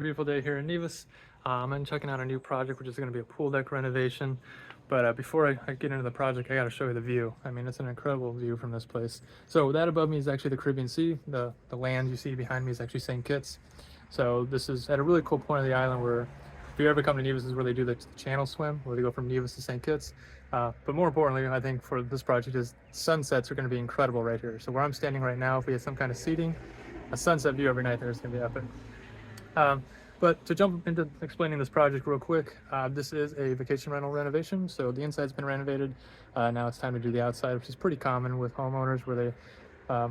Beautiful day here in Nevis. I'm checking out a new project, which is going to be a pool deck renovation. But before I get into the project, I got to show you the view. I mean, it's an incredible view from this place. So that above me is actually the Caribbean Sea. The land you see behind me is actually St. Kitts. So this is at a really cool point of the island where, if you ever come to Nevis, this is where they do the channel swim, where they go from Nevis to St. Kitts. But more importantly, I think for this project is sunsets are going to be incredible right here. So where I'm standing right now, if we had some kind of seating, a sunset view every night there is going to be epic. Um, but to jump into explaining this project real quick, this is a vacation rental renovation. So the inside's been renovated. Now it's time to do the outside, which is pretty common with homeowners where they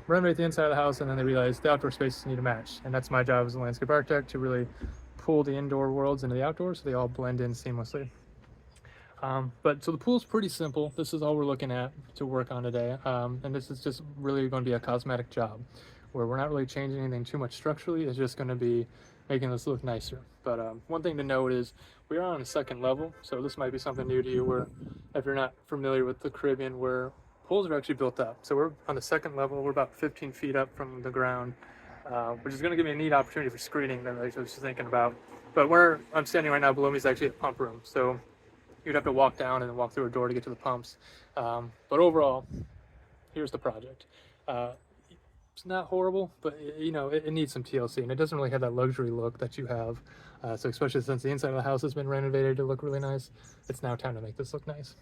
renovate the inside of the house and then they realize the outdoor spaces need to match. And that's my job as a landscape architect, to really pull the indoor worlds into the outdoors so they all blend in seamlessly. But so the pool's pretty simple. This is all we're looking at to work on today. And this is just really going to be a cosmetic job where we're not really changing anything too much structurally. It's just going to be making this look nicer. But one thing to note is we are on the second level. So this might be something new to you, where if you're not familiar with the Caribbean, where pools are actually built up. So we're on the second level. We're about 15 feet up from the ground, which is going to give me a neat opportunity for screening that I was just thinking about. But where I'm standing right now below me is actually a pump room. So you'd have to walk down and then walk through a door to get to the pumps. But overall, here's the project. It's not horrible, but you know, it needs some TLC, and it doesn't really have that luxury look that you have. So especially since the inside of the house has been renovated to look really nice, it's now time to make this look nice.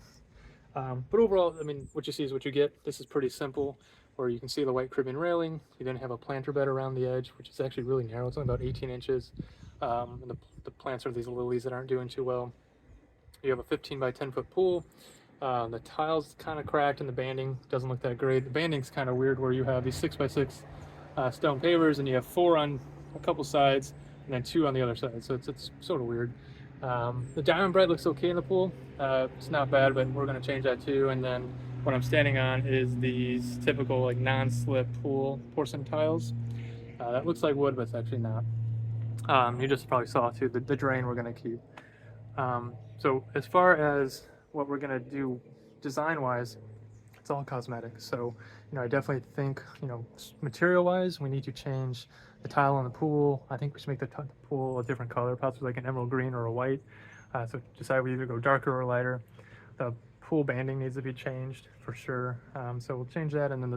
But overall, I mean, what you see is what you get. This is pretty simple, where you can see the white Caribbean railing. You then have a planter bed around the edge, which is actually really narrow. It's only about 18 inches. And the plants are these lilies that aren't doing too well. You have a 15 by 10 foot pool. The tiles kind of cracked and the banding doesn't look that great. The banding's kind of weird, where you have these 6x6 stone pavers and you have 4 on a couple sides and then 2 on the other side. So it's sort of weird. The diamond bright looks okay in the pool. It's not bad, but we're going to change that too. And then what I'm standing on is these typical like non-slip pool porcelain tiles. That looks like wood, but it's actually not. You just probably saw too the drain we're going to keep. So as far as what we're gonna do design-wise, it's all cosmetic. So, you know, I definitely think, you know, material-wise, we need to change the tile on the pool. I think we should make the pool a different color, possibly like an emerald green or a white. So decide we either go darker or lighter. The pool banding needs to be changed for sure. So we'll change that, and then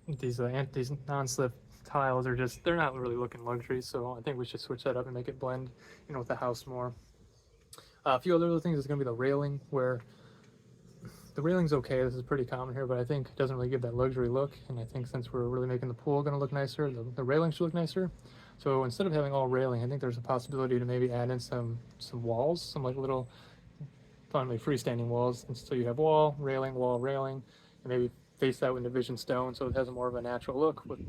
these non-slip tiles are just, they're not really looking luxury. So I think we should switch that up and make it blend, you know, with the house more. A few other things is going to be the railing, where the railing's okay. This is pretty common here, but I think it doesn't really give that luxury look. And I think since we're really making the pool going to look nicer, the railing should look nicer. So instead of having all railing, I think there's a possibility to maybe add in some walls, some like little finally freestanding walls. And so you have wall, railing, and maybe face that with division stone, so it has a more of a natural look with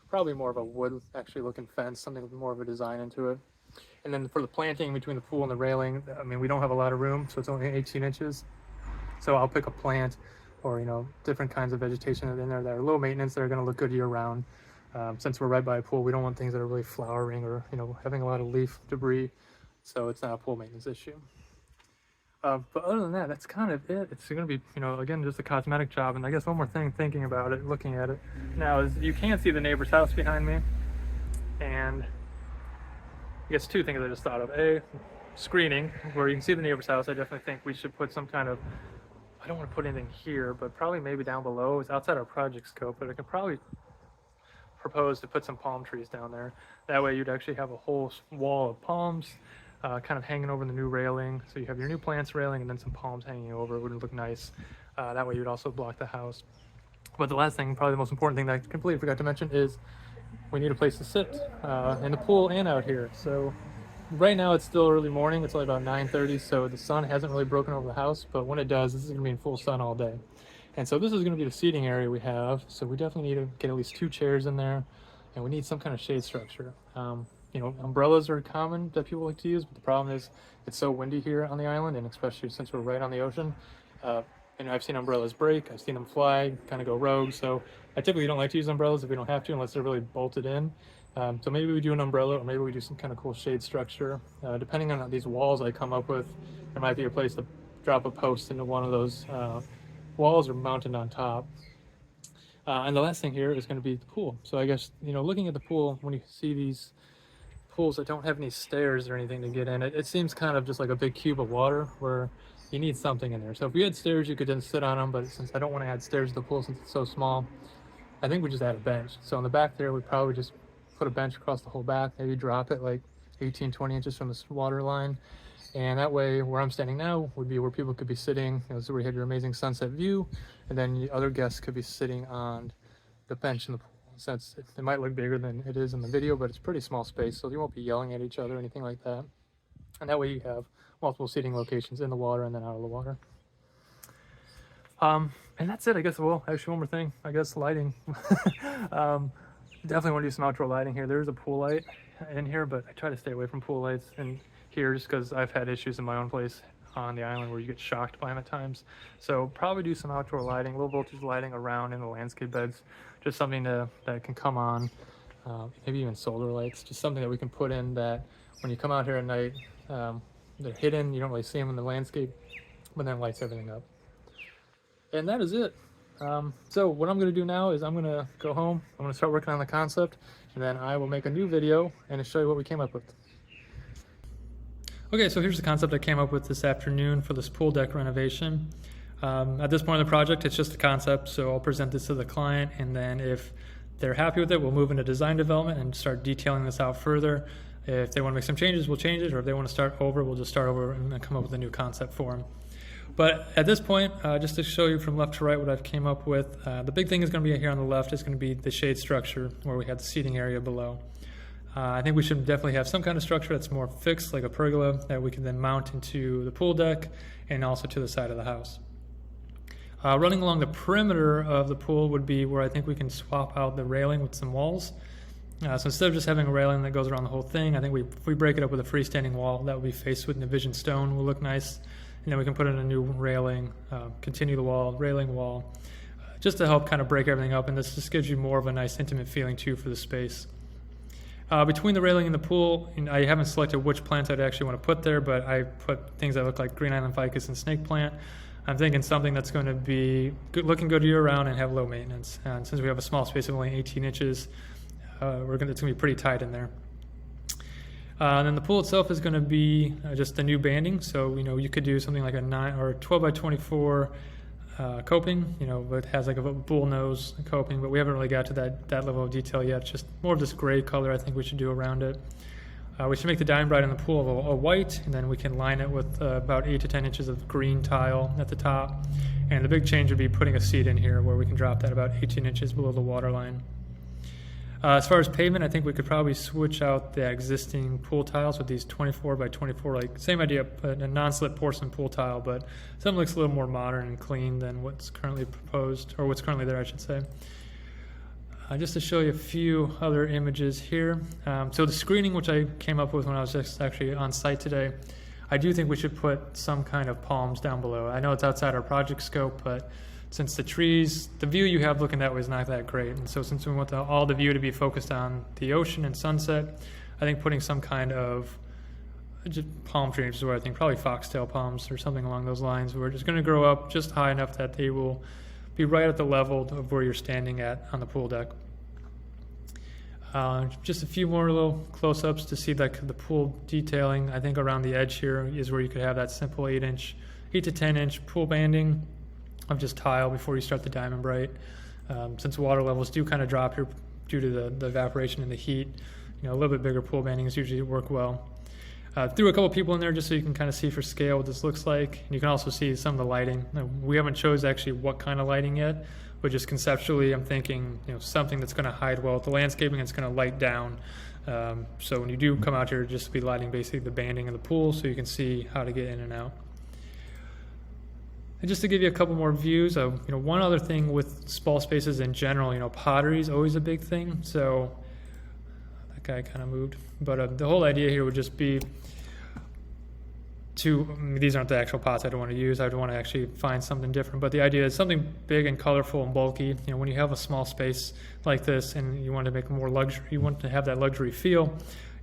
probably more of a wood actually looking fence, something with more of a design into it. And then for the planting between the pool and the railing, I mean, we don't have a lot of room, so it's only 18 inches. So I'll pick a plant or, you know, different kinds of vegetation in there that are low maintenance, that are going to look good year round. Since we're right by a pool, we don't want things that are really flowering or, you know, having a lot of leaf debris. So it's not a pool maintenance issue. But other than that, that's kind of it. It's going to be, you know, again, just a cosmetic job. And I guess one more thing, thinking about it, looking at it now, is you can see the neighbor's house behind me. And I guess 2 things I just thought of. A, screening, where you can see the neighbor's house. I definitely think we should put some kind of, I don't want to put anything here, but probably maybe down below. It's outside our project scope, but I could probably propose to put some palm trees down there. That way you'd actually have a whole wall of palms kind of hanging over the new railing. So you have your new plants railing and then some palms hanging over. It would look nice. That way you'd also block the house. But the last thing, probably the most important thing that I completely forgot to mention, is we need a place to sit in the pool and out here. So right now it's still early morning. It's only about 9:30, so the sun hasn't really broken over the house. But when it does, this is going to be in full sun all day. And so this is going to be the seating area we have. So we definitely need to get at least 2 chairs in there, and we need some kind of shade structure. You know, umbrellas are common that people like to use, but the problem is it's so windy here on the island, and especially since we're right on the ocean. And I've seen umbrellas break, I've seen them fly, kind of go rogue. So I typically don't like to use umbrellas if we don't have to, unless they're really bolted in. So maybe we do an umbrella, or maybe we do some kind of cool shade structure. Depending on these walls I come up with, there might be a place to drop a post into one of those walls or mount it on top. And the last thing here is going to be the pool. So I guess, you know, looking at the pool, when you see these pools that don't have any stairs or anything to get in, it seems kind of just like a big cube of water where you need something in there. So if you had stairs, you could then sit on them, but since I don't want to add stairs to the pool since it's so small, I think we just add a bench. So in the back there, we probably just put a bench across the whole back, maybe drop it like 18, 20 inches from the water line. And that way, where I'm standing now would be where people could be sitting. You know, so we had your amazing sunset view, and then the other guests could be sitting on the bench in the pool. Since it might look bigger than it is in the video, but it's a pretty small space, so you won't be yelling at each other or anything like that. And that way you have multiple seating locations in the water and then out of the water. And that's it, I guess. Well, actually, one more thing, I guess, lighting. Definitely want to do some outdoor lighting here. There's a pool light in here, but I try to stay away from pool lights in here just because I've had issues in my own place on the island where you get shocked by them at times. So probably do some outdoor lighting, low voltage lighting around in the landscape beds, just something that can come on, maybe even solar lights, just something that we can put in that when you come out here at night, they're hidden, you don't really see them in the landscape, but then it lights everything up. And that is it. So what I'm going to do now is I'm going to go home, I'm going to start working on the concept, and then I will make a new video and show you what we came up with. Okay, so here's the concept I came up with this afternoon for this pool deck renovation. At this point in the project, it's just a concept, so I'll present this to the client, and then if they're happy with it, we'll move into design development and start detailing this out further. If they want to make some changes, we'll change it, or if they want to start over, we'll just start over and then come up with a new concept for them. But at this point, just to show you from left to right what I've came up with, the big thing is going to be here on the left is going to be the shade structure where we have the seating area below. I think we should definitely have some kind of structure that's more fixed, like a pergola, that we can then mount into the pool deck and also to the side of the house. Running along the perimeter of the pool would be where I think we can swap out the railing with some walls. So instead of just having a railing that goes around the whole thing, I think if we break it up with a freestanding wall, that would be faced with Nevis stone, will look nice. And then we can put in a new railing, continue the wall, railing wall, just to help kind of break everything up. And this just gives you more of a nice intimate feeling too for the space. Between the railing and the pool, I haven't selected which plants I'd actually want to put there, but I put things that look like green island ficus and snake plant. I'm thinking something that's going to be looking good year round and have low maintenance. And since we have a small space of only 18 inches, it's going to be pretty tight in there. And then the pool itself is going to be just the new banding. So, you could do something like a 9 or 12 by 24 coping, but it has like a bull nose coping, but we haven't really got to that level of detail yet. It's just more of this gray color I think we should do around it. We should make the diamond bright in the pool a white, and then we can line it with about 8 to 10 inches of green tile at the top. And the big change would be putting a seat in here where we can drop that about 18 inches below the water line. As far as pavement, I think we could probably switch out the existing pool tiles with these 24 by 24, like same idea, but a non-slip porcelain pool tile, but something looks a little more modern and clean than what's currently proposed, or what's currently there, I should say. Just to show you a few other images here. So the screening, which I came up with when I was just actually on site today, I do think we should put some kind of palms down below. I know it's outside our project scope, but since the view you have looking that way is not that great, and so since we want all the view to be focused on the ocean and sunset, I think putting some kind of just palm trees is where I think probably foxtail palms or something along those lines. We're just going to grow up just high enough that they will be right at the level of where you're standing at on the pool deck. Just a few more little close-ups to see the pool detailing. I think around the edge here is where you could have that simple 8 to 10 inch pool banding of just tile before you start the diamond bright. Since water levels do kind of drop here due to the evaporation and the heat, a little bit bigger pool bandings usually work well. Threw a couple people in there just so you can kind of see for scale what this looks like. And you can also see some of the lighting. We haven't chose actually what kind of lighting yet, but just conceptually I'm thinking something that's going to hide well with the landscaping, it's going to light down. So when you do come out here, just be lighting basically the banding of the pool so you can see how to get in and out. And just to give you a couple more views of, one other thing with small spaces in general, pottery is always a big thing. So that guy kind of moved, but the whole idea here would just be these aren't the actual pots I don't want to use. I would want to actually find something different. But the idea is something big and colorful and bulky. When you have a small space like this and you want to make more luxury, you want to have that luxury feel.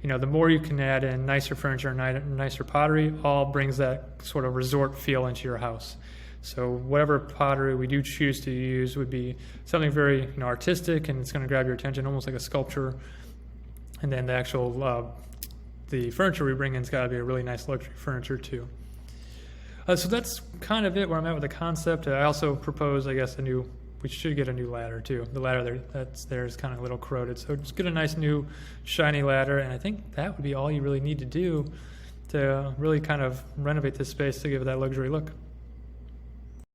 The more you can add in nicer furniture and nicer pottery, all brings that sort of resort feel into your house. So whatever pottery we do choose to use would be something very artistic, and it's going to grab your attention, almost like a sculpture. And then the actual the furniture we bring in's got to be a really nice luxury furniture too. So that's kind of it where I'm at with the concept. I also propose, I guess, we should get a new ladder too. The ladder that's there is kind of a little corroded. So just get a nice new shiny ladder, and I think that would be all you really need to do to really kind of renovate this space to give it that luxury look.